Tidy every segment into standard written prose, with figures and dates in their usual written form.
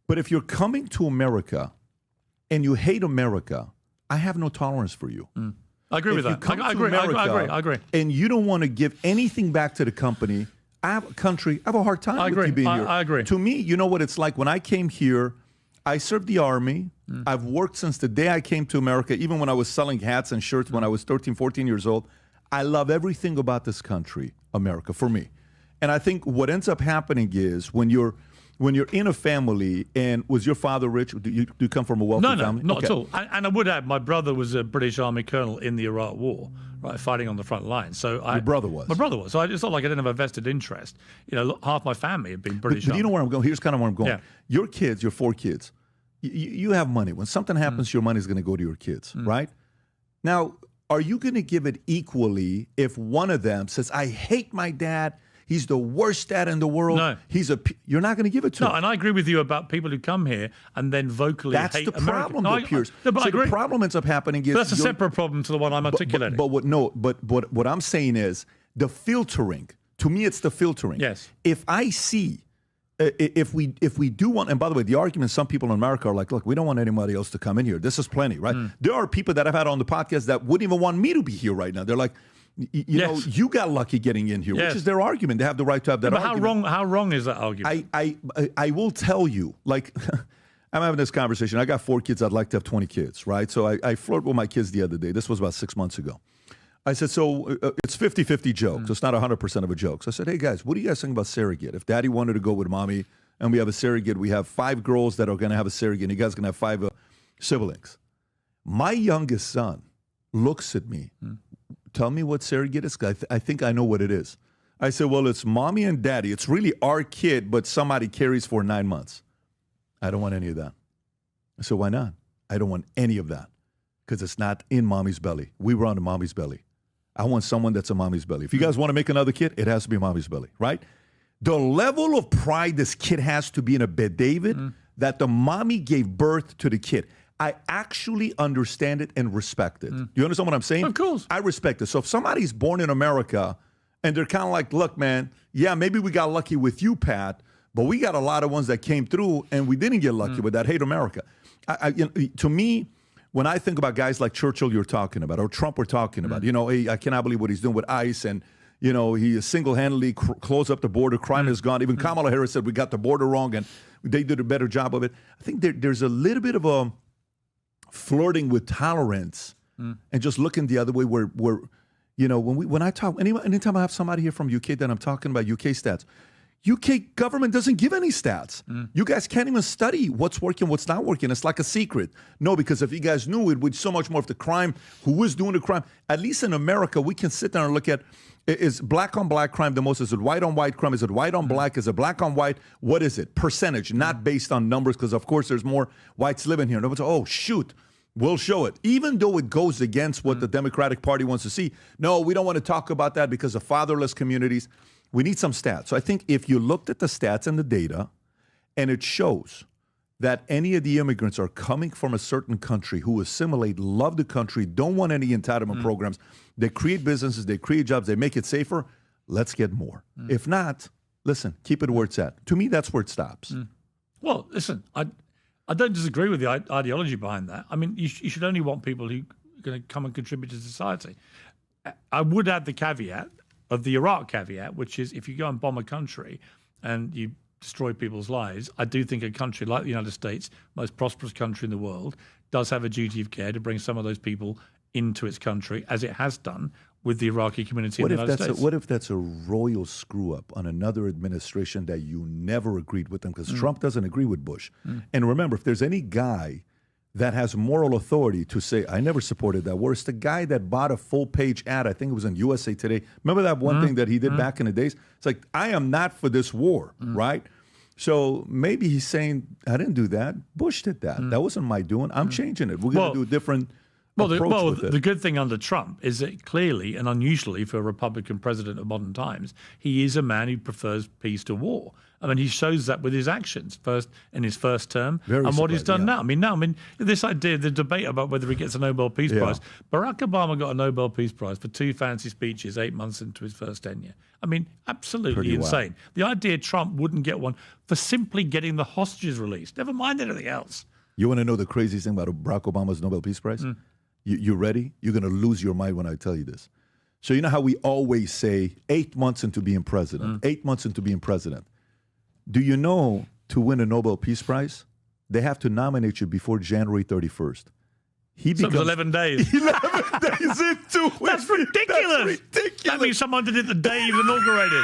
But if you're coming to America and you hate America, I have no tolerance for you. I agree with that. I agree. And you don't want to give anything back to the country, I have a hard time with you being here. I agree. To me, you know what it's like? When I came here, I served the Army. I've worked since the day I came to America, even when I was selling hats and shirts when I was 13, 14 years old. I love everything about this country, America, for me. And I think what ends up happening is when you're in a family, and was your father rich? Do you come from a wealthy family? No, not at all. And I would add, my brother was a British Army colonel in the Iraq War, right, fighting on the front line. So your brother was? My brother was. So it's not like I didn't have a vested interest. You know, half my family had been British But Army. you know where I'm going? Here's kind of where I'm going. Yeah. Your kids, your 4 kids, you have money. When something happens, your money is going to go to your kids, right? Now, are you going to give it equally if one of them says, I hate my dad, he's the worst dad in the world. No. You're not going to give it to him. No, and I agree with you about people who come here and then vocally hate America. That's the problem, though, Piers. No, but I agree. The problem ends up happening is... But that's a separate problem to the one I'm articulating. But what I'm saying is the filtering. To me, it's the filtering. Yes. If I see... If we do want, and by the way, the argument, some people in America are like, look, we don't want anybody else to come in here. This is plenty, right? There are people that I've had on the podcast that wouldn't even want me to be here right now. They're like, you know, you got lucky getting in here, which is their argument. They have the right to have that argument. How wrong is that argument? I will tell you, like, I'm having this conversation. I got 4 kids. I'd like to have 20 kids, right? So I flirted with my kids the other day. This was about 6 months ago. I said, so it's 50-50 jokes. It's not 100% of a joke. So I said, hey, guys, what do you guys think about surrogate? If daddy wanted to go with mommy and we have a surrogate, we have 5 girls that are going to have a surrogate, and you guys are going to have 5 siblings. My youngest son looks at me. Tell me what surrogate is. I think I know what it is. I said, well, it's mommy and daddy. It's really our kid, but somebody carries for 9 months. I don't want any of that. I said, why not? I don't want any of that because it's not in mommy's belly. We were on the mommy's belly. I want someone that's a mommy's belly. If you guys want to make another kid, it has to be mommy's belly, right? The level of pride this kid has to be in a bed, David, that the mommy gave birth to the kid. I actually understand it and respect it. Do you understand what I'm saying? Of course. I respect it. So if somebody's born in America and they're kind of like, look, man, yeah, maybe we got lucky with you, Pat, but we got a lot of ones that came through and we didn't get lucky with that. Hate America. To me, when I think about guys like Churchill you're talking about, or Trump we're talking about, you know, hey, I cannot believe what he's doing with ICE, and, you know, he single-handedly closed up the border, crime is gone. Even Kamala Harris said we got the border wrong, and they did a better job of it. I think there's a little bit of a flirting with tolerance and just looking the other way where you know, when I talk, anytime I have somebody here from UK that I'm talking about UK stats, UK government doesn't give any stats. You guys can't even study what's working, what's not working. It's like a secret. No, because if you guys knew, it would so much more of the crime, who is doing the crime. At least in America, we can sit there and look at, is black on black crime the most? Is it white on white crime? Is it white on black? Is it black on white? What is it? Percentage, not based on numbers, because of course there's more whites living here. Nobody's, oh, shoot. We'll show it. Even though it goes against what the Democratic Party wants to see. No, we don't want to talk about that because of fatherless communities. We need some stats. So I think if you looked at the stats and the data, and it shows that any of the immigrants are coming from a certain country who assimilate, love the country, don't want any entitlement programs, they create businesses, they create jobs, they make it safer, let's get more. If not, listen, keep it where it's at. To me, that's where it stops. Well, listen, I don't disagree with the ideology behind that. I mean, you should only want people who are going to come and contribute to society. I would add the caveat of the Iraq caveat, which is if you go and bomb a country and you destroy people's lives, I do think a country like the United States, most prosperous country in the world, does have a duty of care to bring some of those people into its country, as it has done with the Iraqi community in the United States. What if that's a royal screw-up on another administration that you never agreed with them? Because Trump doesn't agree with Bush. And remember, if there's any guy that has moral authority to say, I never supported that war, it's the guy that bought a full-page ad, I think it was in USA Today. Remember that one thing that he did back in the days? It's like, I am not for this war, right? So maybe he's saying, I didn't do that. Bush did that. That wasn't my doing. I'm changing it. We're going to do a different approach with it. The good thing under Trump is that clearly and unusually for a Republican president of modern times, he is a man who prefers peace to war. I mean, he shows that with his actions in his first term and what he's done now. I mean, this idea, the debate about whether he gets a Nobel Peace Prize. Barack Obama got a Nobel Peace Prize for 2 fancy speeches 8 months into his first tenure. I mean, absolutely Pretty insane. The idea Trump wouldn't get one for simply getting the hostages released, never mind anything else. You want to know the craziest thing about Barack Obama's Nobel Peace Prize? You ready? You're going to lose your mind when I tell you this. So you know how we always say 8 months into being president, 8 months into being president. Do you know to win a Nobel Peace Prize, they have to nominate you before January 31st? He becomes 11 days. 11 days into it. That's ridiculous. That means someone did it the day he was inaugurated.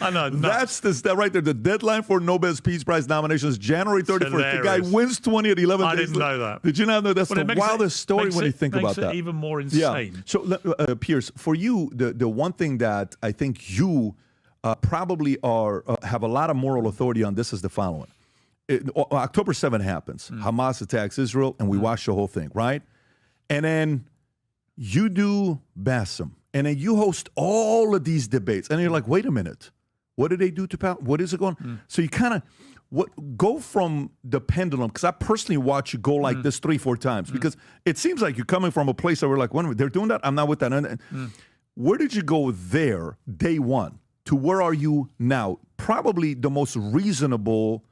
I know. That's that right there. The deadline for Nobel Peace Prize nominations, January 31st. The guy wins 20 at 11 days. I didn't know that. Did you not know? That's the wildest story when you think about that. Makes it even more insane. Yeah. So, Piers, for you, the one thing that I think you probably have a lot of moral authority on this is the following. October 7 happens. Hamas attacks Israel, and we watch the whole thing, right? And then you do Bassem, and then you host all of these debates, and you're like, wait a minute, what did they do to Palestine? What is it going? So you kind of go from the pendulum, because I personally watch you go like this 3-4 times, because it seems like you're coming from a place where we're like, wait a minute, they're doing that? I'm not with that. Where did you go there, day one, to where are you now? Probably the most reasonable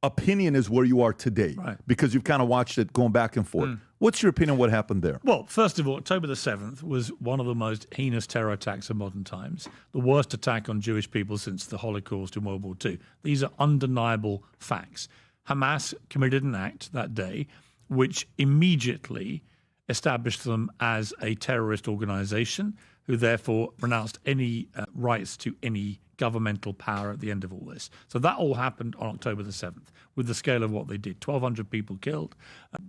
opinion is where you are today, because you've kind of watched it going back and forth. What's your opinion on what happened there? Well, first of all, October the 7th was one of the most heinous terror attacks of modern times, the worst attack on Jewish people since the Holocaust in World War II. These are undeniable facts. Hamas committed an act that day which immediately established them as a terrorist organization, who therefore renounced any rights to any governmental power at the end of all this. So that all happened on October the 7th with the scale of what they did. 1,200 people killed,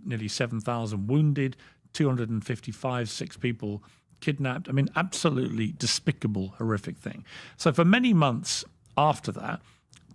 nearly 7,000 wounded, 6 people kidnapped. I mean, absolutely despicable, horrific thing. So for many months after that,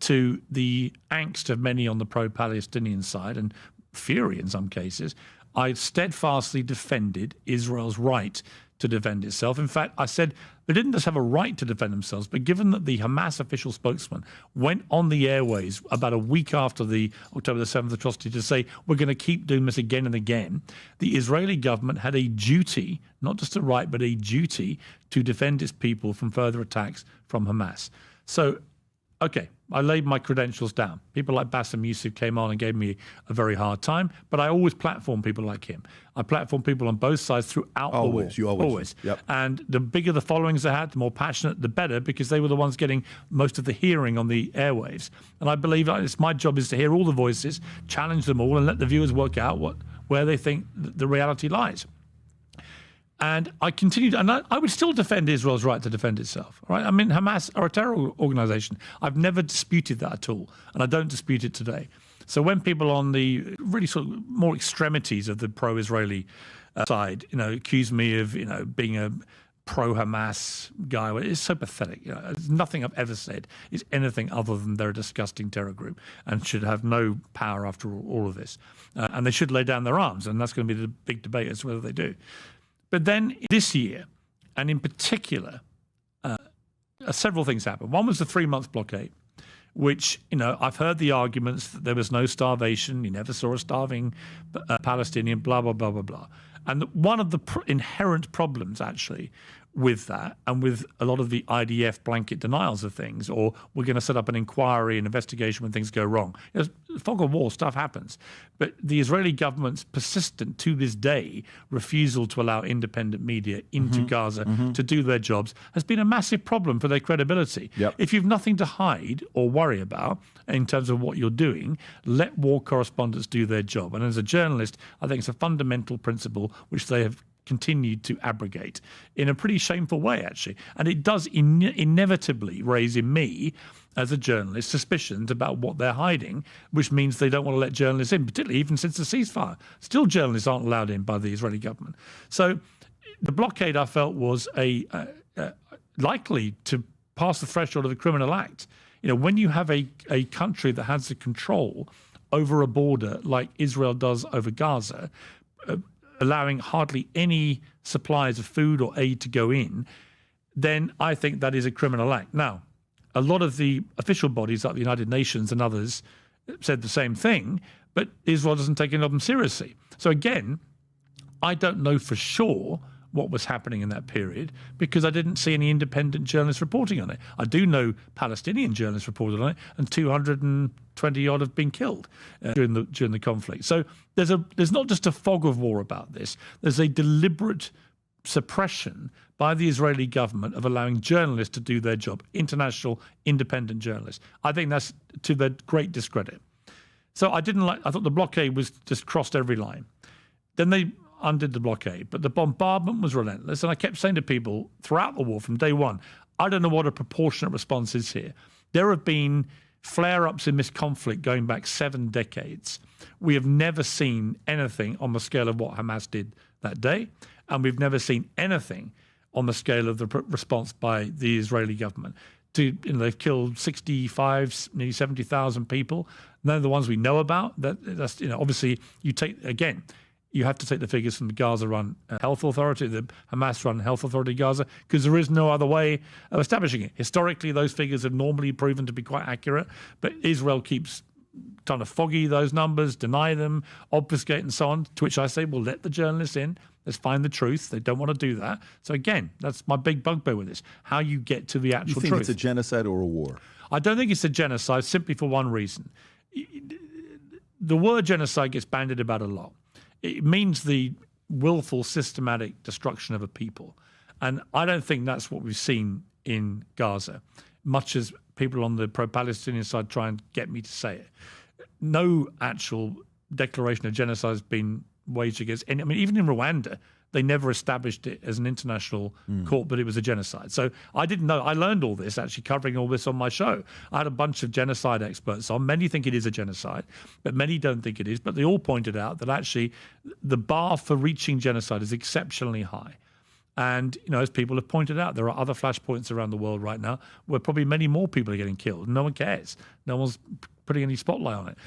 to the angst of many on the pro-Palestinian side and fury in some cases, I steadfastly defended Israel's right to defend itself. In fact, I said they didn't just have a right to defend themselves, but given that the Hamas official spokesman went on the airways about a week after the October the 7th atrocity to say, we're going to keep doing this again and again, the Israeli government had a duty, not just a right, but a duty to defend its people from further attacks from Hamas. So, okay, I laid my credentials down. People like Bassem Youssef came on and gave me a very hard time, but I always platform people like him. I platform people on both sides throughout the war. You always. Yep. And the bigger the followings they had, the more passionate, the better, because they were the ones getting most of the hearing on the airwaves. And I believe it's my job is to hear all the voices, challenge them all, and let the viewers work out where they think the reality lies. And I continued, and I would still defend Israel's right to defend itself. Right? I mean, Hamas are a terror organization. I've never disputed that at all, and I don't dispute it today. So when people on the really sort of more extremities of the pro-Israeli side, accuse me of, being a pro-Hamas guy, it's so pathetic. Nothing I've ever said is anything other than they're a disgusting terror group and should have no power after all of this. And they should lay down their arms, and that's going to be the big debate as to whether they do. But then this year, and in particular, several things happened. One was the 3-month blockade, which, I've heard the arguments that there was no starvation, you never saw a starving Palestinian, blah, blah, blah, blah, blah. And one of the inherent problems, actually, with that, and with a lot of the IDF blanket denials of things, or we're going to set up an inquiry and investigation when things go wrong. Fog of war, stuff happens. But the Israeli government's persistent, to this day, refusal to allow independent media into Gaza to do their jobs has been a massive problem for their credibility. Yep. If you've nothing to hide or worry about in terms of what you're doing, let war correspondents do their job. And as a journalist, I think it's a fundamental principle which they have continued to abrogate in a pretty shameful way, actually. And it does inevitably raise in me, as a journalist, suspicions about what they're hiding, which means they don't want to let journalists in, particularly even since the ceasefire. Still, journalists aren't allowed in by the Israeli government. So the blockade, I felt, was likely to pass the threshold of a criminal act. When you have a country that has the control over a border like Israel does over Gaza, allowing hardly any supplies of food or aid to go in, then I think that is a criminal act. Now, a lot of the official bodies like the United Nations and others said the same thing, but Israel doesn't take any of them seriously. So again, I don't know for sure what was happening in that period because I didn't see any independent journalists reporting on it. I do know Palestinian journalists reported on it, and 220 odd have been killed during the conflict. So there's not just a fog of war about this. There's a deliberate suppression by the Israeli government of allowing journalists to do their job, international independent journalists. I think that's to their great discredit. So I thought the blockade was just crossed every line. Then they undid the blockade, but the bombardment was relentless. And I kept saying to people throughout the war from day one, I don't know what a proportionate response is here. There have been flare-ups in this conflict going back 7 decades. We have never seen anything on the scale of what Hamas did that day, and we've never seen anything on the scale of the response by the Israeli government. They've killed 65, nearly 70,000 people. None of the ones we know about. That's obviously you have to take the figures from the Gaza-run health authority, the Hamas-run health authority Gaza, because there is no other way of establishing it. Historically, those figures have normally proven to be quite accurate, but Israel keeps trying to foggy those numbers, deny them, obfuscate and so on, to which I say, well, let the journalists in. Let's find the truth. They don't want to do that. So again, that's my big bugbear with this, how you get to the actual truth. You think it's a genocide or a war? I don't think it's a genocide simply for one reason. The word genocide gets bandied about a lot. It means the willful, systematic destruction of a people. And I don't think that's what we've seen in Gaza, much as people on the pro-Palestinian side try and get me to say it. No actual declaration of genocide has been waged against any. I mean, even in Rwanda, they never established it as an international court, but it was a genocide. So I didn't know. I learned all this actually covering all this on my show. I had a bunch of genocide experts on. Many think it is a genocide, but many don't think it is. But they all pointed out that actually the bar for reaching genocide is exceptionally high. And, as people have pointed out, there are other flashpoints around the world right now where probably many more people are getting killed. No one cares. No one's putting any spotlight on it.